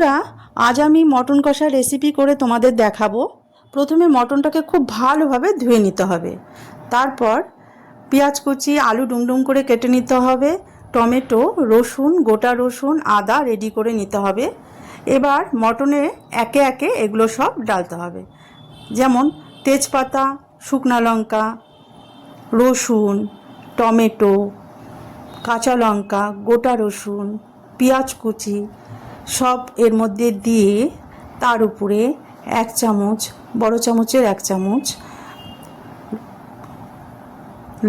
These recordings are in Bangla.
বন্ধুরা, আজ আমি মটন কষা রেসিপি করে তোমাদের দেখাবো। প্রথমে মটনটাকে খুব ভালোভাবে ধুয়ে নিতে হবে। তারপর পেঁয়াজ কুচি, আলু ডুমডুম করে কেটে নিতে হবে, টমেটো, রসুন, গোটা রসুন, আদা রেডি করে নিতে হবে। এবার মটনে একে একে এগুলো সব ডালতে হবে, যেমন তেজপাতা, শুকনো লঙ্কা, রসুন, টমেটো, কাঁচা লঙ্কা, গোটা রসুন, পেঁয়াজ কুচি সব এর মধ্যে দিয়ে তার উপরে 1 চামচ, বড় চামচের 1 চামচ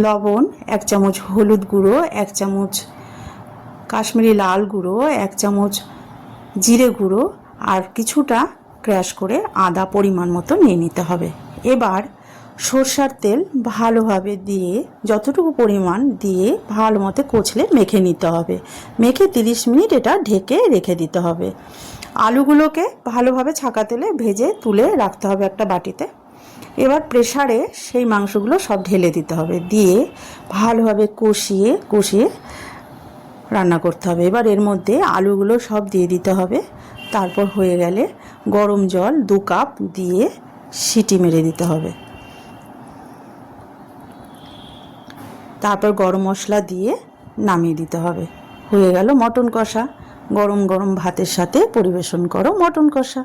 লবণ, 1 চামচ হলুদ গুঁড়ো, 1 চামচ কাশ্মীরি লাল গুঁড়ো, 1 চামচ জিরে গুঁড়ো আর কিছুটা ক্র্যাশ করে আদা পরিমাণ মতো নিয়ে নিতে হবে। এবার সরষার তেল ভালোভাবে দিয়ে, যতটুকু পরিমাণ দিয়ে ভালো মতো কচলে মেখে নিতে হবে। মেখে 30 মিনিট এটা ঢেকে রেখে দিতে হবে। আলুগুলোকে ভালোভাবে ছাঁকা তেলে ভেজে তুলে রাখতে হবে একটা বাটিতে। এবার প্রেসারে সেই মাংসগুলো সব ঢেলে দিতে হবে, দিয়ে ভালোভাবে কষিয়ে কষিয়ে রান্না করতে হবে। এবার এর মধ্যে আলুগুলো সব দিয়ে দিতে হবে। তারপর হয়ে গেলে গরম জল 2 কাপ দিয়ে সিটি মেরে দিতে হবে। তারপর গরম মশলা দিয়ে নামিয়ে দিতে হবে। হয়ে গেল মটন কষা। গরম গরম ভাতের সাথে পরিবেশন করো মটন কষা।